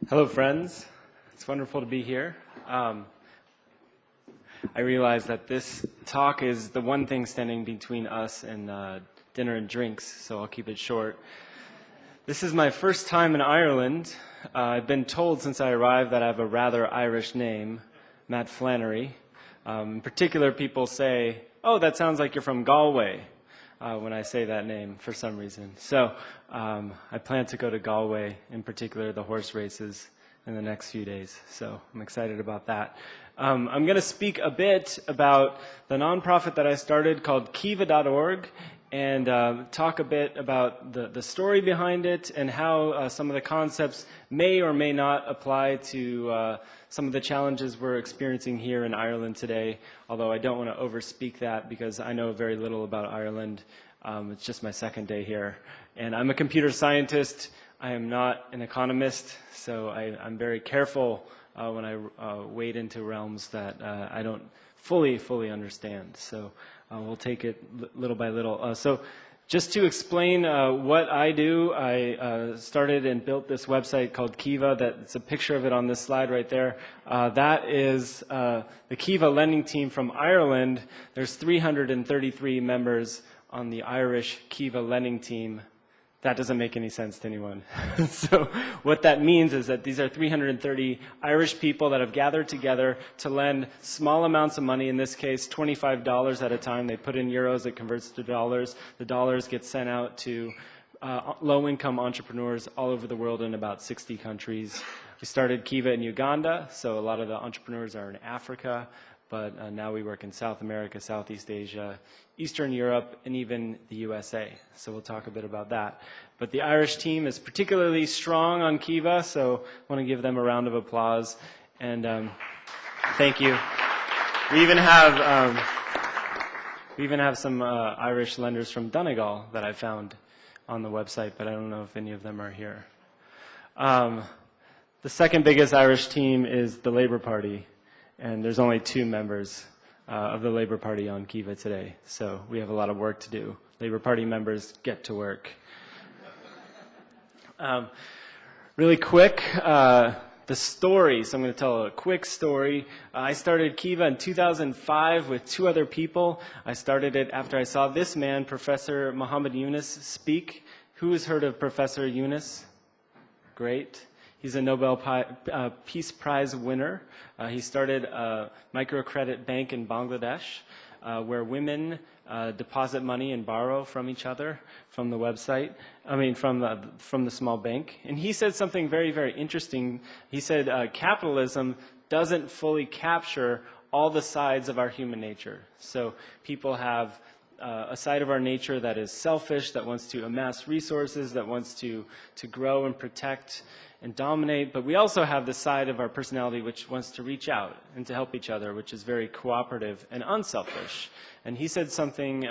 Hello, friends. It's wonderful to be here. I realize that this talk is the one thing standing between us and dinner and drinks, so I'll keep it short. This is my first time in Ireland. I've been told since I arrived that I have a rather Irish name, Matt Flannery. In particular, people say, "Oh, that sounds like you're from Galway," when I say that name for some reason. So I plan to go to Galway, in particular the horse races, in the next few days. So I'm excited about that. I'm going to speak a bit about the nonprofit that I started called kiva.org and talk a bit about the story behind it and how some of the concepts may or may not apply to some of the challenges we're experiencing here in Ireland today, although I don't want to overspeak that because I know very little about Ireland. It's just my second day here. And I'm a computer scientist. I am not an economist, so I'm very careful when I wade into realms that I don't fully understand. So we'll take it little by little. So just to explain what I do, I started and built this website called Kiva. That's a picture of it on this slide right there. That is the Kiva lending team from Ireland. There's 333 members on the Irish Kiva lending team. That doesn't make any sense to anyone. So what that means is that these are 330 Irish people that have gathered together to lend small amounts of money, in this case $25 at a time. They put in euros, it converts to dollars. The dollars get sent out to low-income entrepreneurs all over the world in about 60 countries. We started Kiva in Uganda, so a lot of the entrepreneurs are in Africa, but now we work in South America, Southeast Asia, Eastern Europe, and even the USA. So we'll talk a bit about that. But the Irish team is particularly strong on Kiva, so I want to give them a round of applause. And thank you. We even have some Irish lenders from Donegal that I found on the website, but I don't know if any of them are here. The second biggest Irish team is the Labour Party. And there's only 2 members of the Labour Party on Kiva today. So we have a lot of work to do. Labour Party members, get to work. Really quick, the story. So I'm going to tell a quick story. I started Kiva in 2005 with 2 other people. I started it after I saw this man, Professor Muhammad Yunus, speak. Who has heard of Professor Yunus? Great. He's a Nobel Peace Prize winner. He started a microcredit bank in Bangladesh where women deposit money and borrow from each other from the website, from the small bank. And he said something very, very interesting. He said capitalism doesn't fully capture all the sides of our human nature. So people have a side of our nature that is selfish, that wants to amass resources, that wants to grow and protect and dominate, but we also have the side of our personality which wants to reach out and to help each other, which is very cooperative and unselfish. And he said something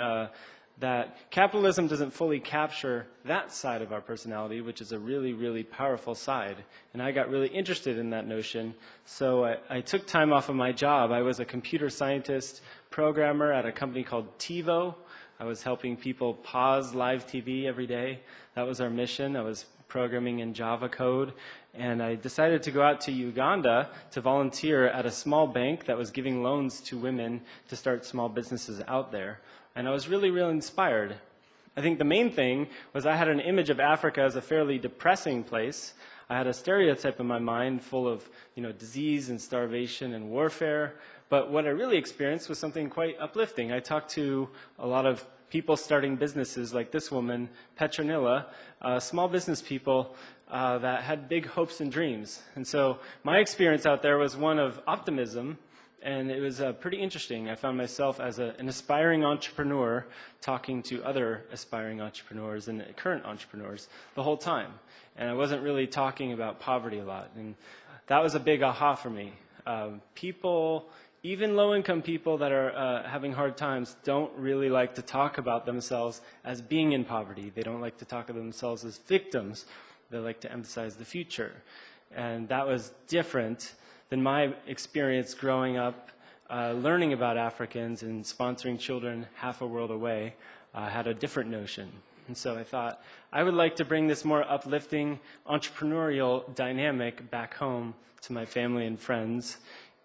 that capitalism doesn't fully capture that side of our personality, which is a really, really powerful side. And I got really interested in that notion, so I took time off of my job. I was a computer scientist programmer at a company called TiVo. I was helping people pause live TV every day. That was our mission. I was programming in Java code, and I decided to go out to Uganda to volunteer at a small bank that was giving loans to women to start small businesses out there. And I was really, really inspired. I think the main thing was I had an image of Africa as a fairly depressing place. I had a stereotype in my mind full of, disease and starvation and warfare. But what I really experienced was something quite uplifting. I talked to a lot of people starting businesses like this woman, Petronilla, small business people that had big hopes and dreams. And so my experience out there was one of optimism, and it was pretty interesting. I found myself as an aspiring entrepreneur talking to other aspiring entrepreneurs and current entrepreneurs the whole time. And I wasn't really talking about poverty a lot. And that was a big aha for me. People, even low-income people that are having hard times, don't really like to talk about themselves as being in poverty. They don't like to talk of themselves as victims. They like to emphasize the future. And that was different than my experience growing up, learning about Africans and sponsoring children half a world away. I had a different notion. And so I thought, I would like to bring this more uplifting entrepreneurial dynamic back home to my family and friends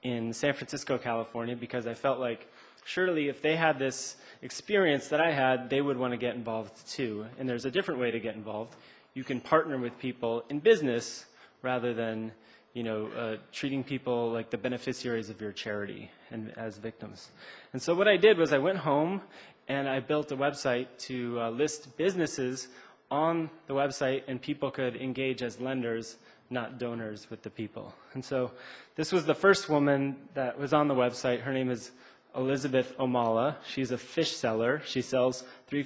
in San Francisco, California, because I felt like surely if they had this experience that I had, they would want to get involved too. And there's a different way to get involved. You can partner with people in business rather than treating people like the beneficiaries of your charity and as victims. And so what I did was I went home and I built a website to list businesses on the website, and people could engage as lenders, not donors, with the people. And so this was the first woman that was on the website. Her name is Elizabeth Omala. She's a fish seller. She sells 3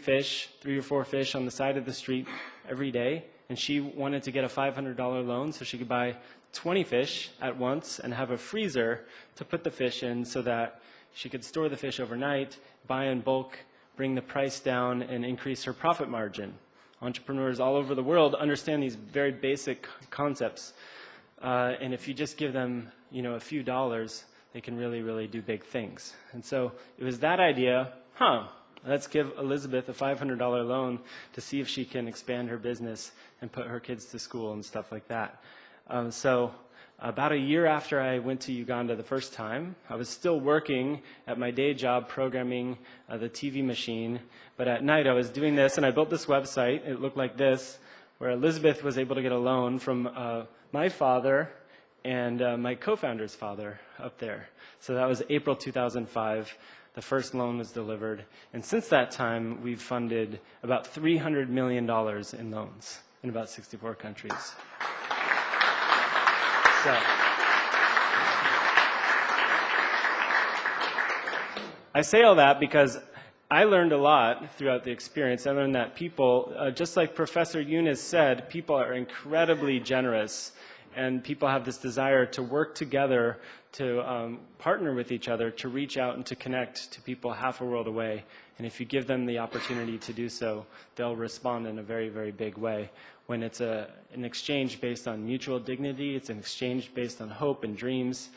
or 4 fish on the side of the street every day. And she wanted to get a $500 loan so she could buy 20 fish at once and have a freezer to put the fish in so that she could store the fish overnight, buy in bulk, bring the price down, and increase her profit margin. Entrepreneurs all over the world understand these very basic concepts. And if you just give them, a few dollars, they can really, really do big things. And so it was that idea, let's give Elizabeth a $500 loan to see if she can expand her business and put her kids to school and stuff like that. So about a year after I went to Uganda the first time, I was still working at my day job programming the TV machine. But at night I was doing this, and I built this website. It looked like this, where Elizabeth was able to get a loan from my father and my co-founder's father up there. So that was April 2005. The first loan was delivered. And since that time, we've funded about $300 million in loans in about 64 countries. So I say all that because I learned a lot throughout the experience. I learned that people, just like Professor Yunus said, people are incredibly generous, and people have this desire to work together, to partner with each other, to reach out and to connect to people half a world away. And if you give them the opportunity to do so, they'll respond in a very, very big way. When it's an exchange based on mutual dignity, it's an exchange based on hope and dreams,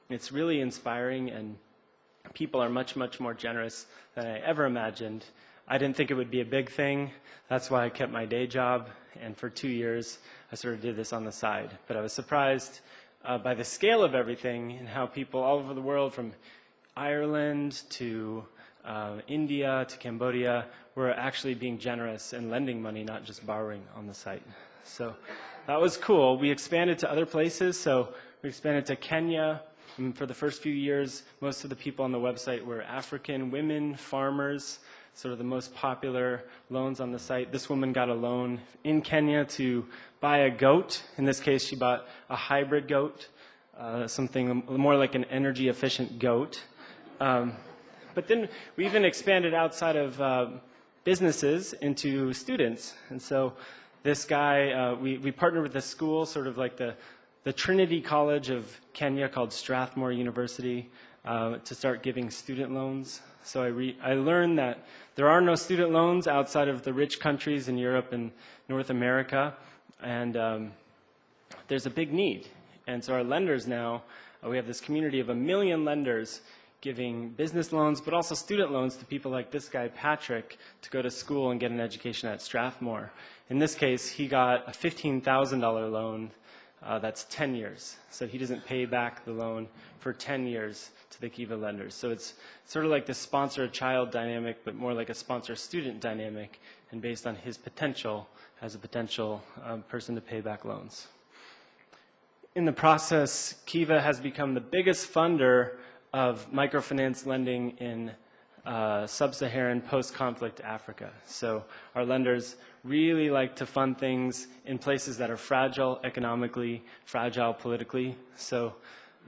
it's really inspiring, and people are much, much more generous than I ever imagined. I didn't think it would be a big thing. That's why I kept my day job, and for 2 years, I sort of did this on the side. But I was surprised by the scale of everything and how people all over the world, from Ireland to India to Cambodia, were actually being generous and lending money, not just borrowing on the site. So that was cool. We expanded to other places. So we expanded to Kenya. And for the first few years, most of the people on the website were African women, farmers, sort of the most popular loans on the site. This woman got a loan in Kenya to buy a goat. In this case, she bought a hybrid goat, something more like an energy-efficient goat. But then we even expanded outside of businesses into students. And so this guy, we partnered with a school, sort of like the Trinity College of Kenya, called Strathmore University, to start giving student loans. So I learned that there are no student loans outside of the rich countries in Europe and North America, and there's a big need. And so our lenders now, we have this community of 1 million lenders giving business loans, but also student loans to people like this guy, Patrick, to go to school and get an education at Strathmore. In this case, he got a $15,000 loan. That's 10 years. So he doesn't pay back the loan for 10 years to the Kiva lenders. So it's sort of like the sponsor-child dynamic, but more like a sponsor-student dynamic, and based on his potential as a potential person to pay back loans. In the process, Kiva has become the biggest funder of microfinance lending in sub-Saharan post-conflict Africa. So our lenders really like to fund things in places that are fragile economically, fragile politically. So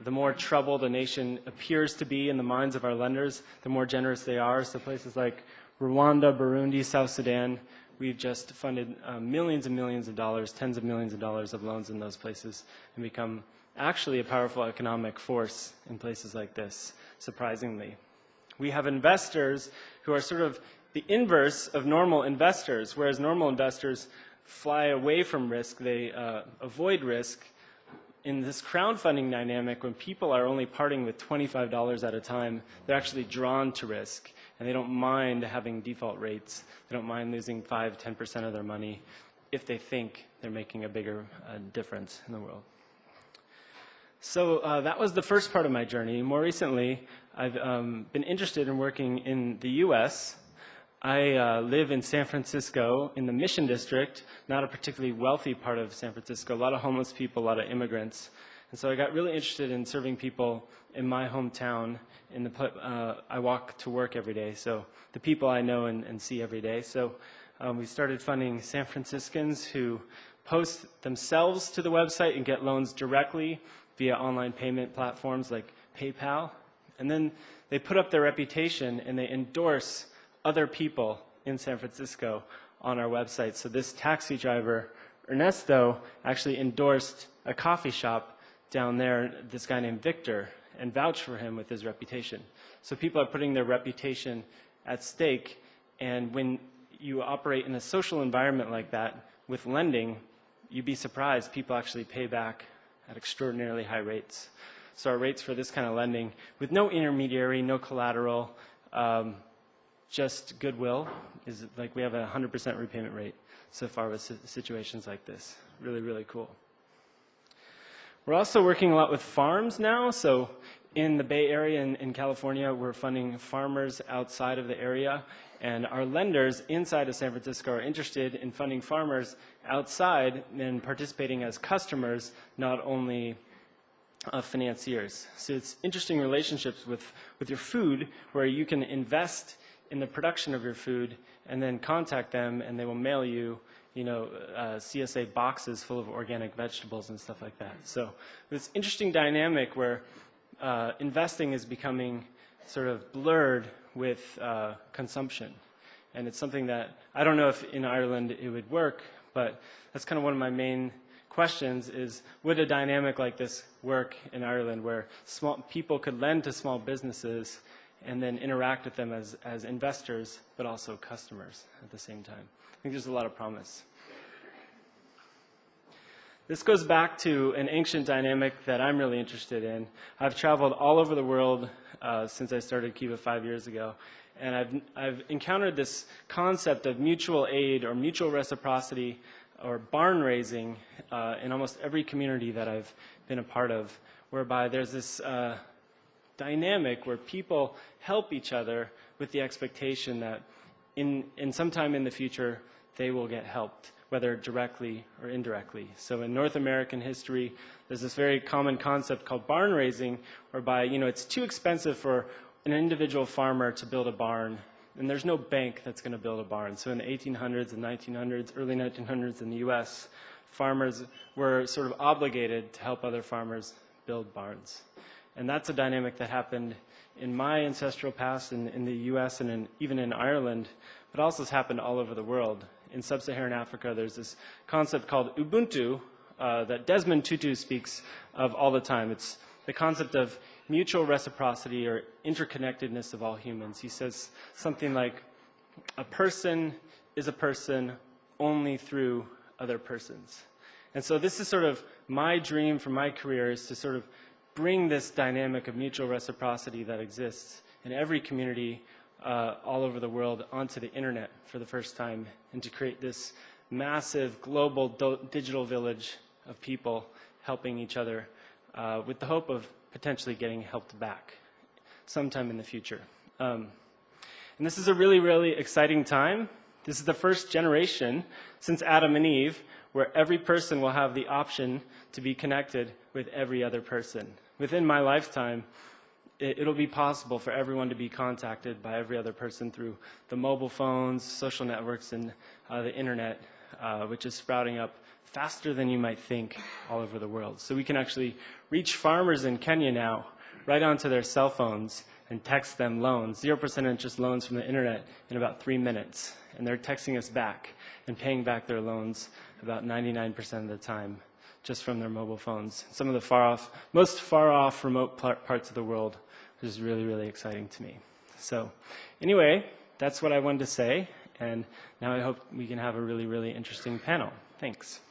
the more troubled a nation appears to be in the minds of our lenders, the more generous they are. So places like Rwanda, Burundi, South Sudan, we've just funded millions and millions of dollars, tens of millions of dollars of loans in those places, and become actually a powerful economic force in places like this, surprisingly. We have investors who are sort of the inverse of normal investors. Whereas normal investors fly away from risk, they avoid risk. In this crowdfunding dynamic, when people are only parting with $25 at a time, they're actually drawn to risk. and they don't mind having default rates. They don't mind losing 5–10% of their money if they think they're making a bigger difference in the world. So that was the first part of my journey. More recently, I've been interested in working in the U.S. I live in San Francisco in the Mission District, not a particularly wealthy part of San Francisco, a lot of homeless people, a lot of immigrants. And so I got really interested in serving people in my hometown. I walk to work every day, so the people I know and see every day. So we started funding San Franciscans who post themselves to the website and get loans directly via online payment platforms like PayPal. And then they put up their reputation and they endorse other people in San Francisco on our website. So this taxi driver, Ernesto, actually endorsed a coffee shop down there, this guy named Victor, and vouched for him with his reputation. So people are putting their reputation at stake, and when you operate in a social environment like that with lending, you'd be surprised people actually pay back at extraordinarily high rates. So our rates for this kind of lending, with no intermediary, no collateral, just goodwill, is like we have a 100% repayment rate so far with situations like this. Really, really cool. We're also working a lot with farms now. So in the Bay Area in California, we're funding farmers outside of the area. And our lenders inside of San Francisco are interested in funding farmers outside and participating as customers, not only financiers. So it's interesting relationships with your food where you can invest in the production of your food and then contact them and they will mail you, CSA boxes full of organic vegetables and stuff like that. So this interesting dynamic where investing is becoming sort of blurred with consumption. And it's something that I don't know if in Ireland it would work, but that's kind of one of my main questions is, would a dynamic like this work in Ireland where people could lend to small businesses and then interact with them as investors, but also customers at the same time? I think there's a lot of promise. This goes back to an ancient dynamic that I'm really interested in. I've traveled all over the world since I started Kiva 5 years ago, and I've encountered this concept of mutual aid or mutual reciprocity or barn raising in almost every community that I've been a part of, whereby there's this dynamic where people help each other with the expectation that in some time in the future they will get helped, whether directly or indirectly. So in North American history, there's this very common concept called barn raising, whereby it's too expensive for an individual farmer to build a barn, and there's no bank that's going to build a barn. So in the 1800s and 1900s, early 1900s in the US, farmers were sort of obligated to help other farmers build barns. And that's a dynamic that happened in my ancestral past in the US and even in Ireland, but also has happened all over the world. In sub-Saharan Africa, there's this concept called Ubuntu that Desmond Tutu speaks of all the time. It's the concept of mutual reciprocity or interconnectedness of all humans. He says something like, a person is a person only through other persons. And so this is sort of my dream for my career, is to sort of bring this dynamic of mutual reciprocity that exists in every community all over the world onto the internet for the first time, and to create this massive global digital village of people helping each other with the hope of potentially getting helped back sometime in the future. And this is a really, really exciting time. This is the first generation since Adam and Eve where every person will have the option to be connected with every other person. Within my lifetime, it'll be possible for everyone to be contacted by every other person through the mobile phones, social networks, and the internet, which is sprouting up faster than you might think all over the world. So we can actually reach farmers in Kenya now right onto their cell phones and text them loans, 0% interest loans from the internet in about 3 minutes. And they're texting us back and paying back their loans about 99% of the time just from their mobile phones. Some of the most far-off remote parts of the world, which is really, really exciting to me. So anyway, that's what I wanted to say. And now I hope we can have a really, really interesting panel. Thanks.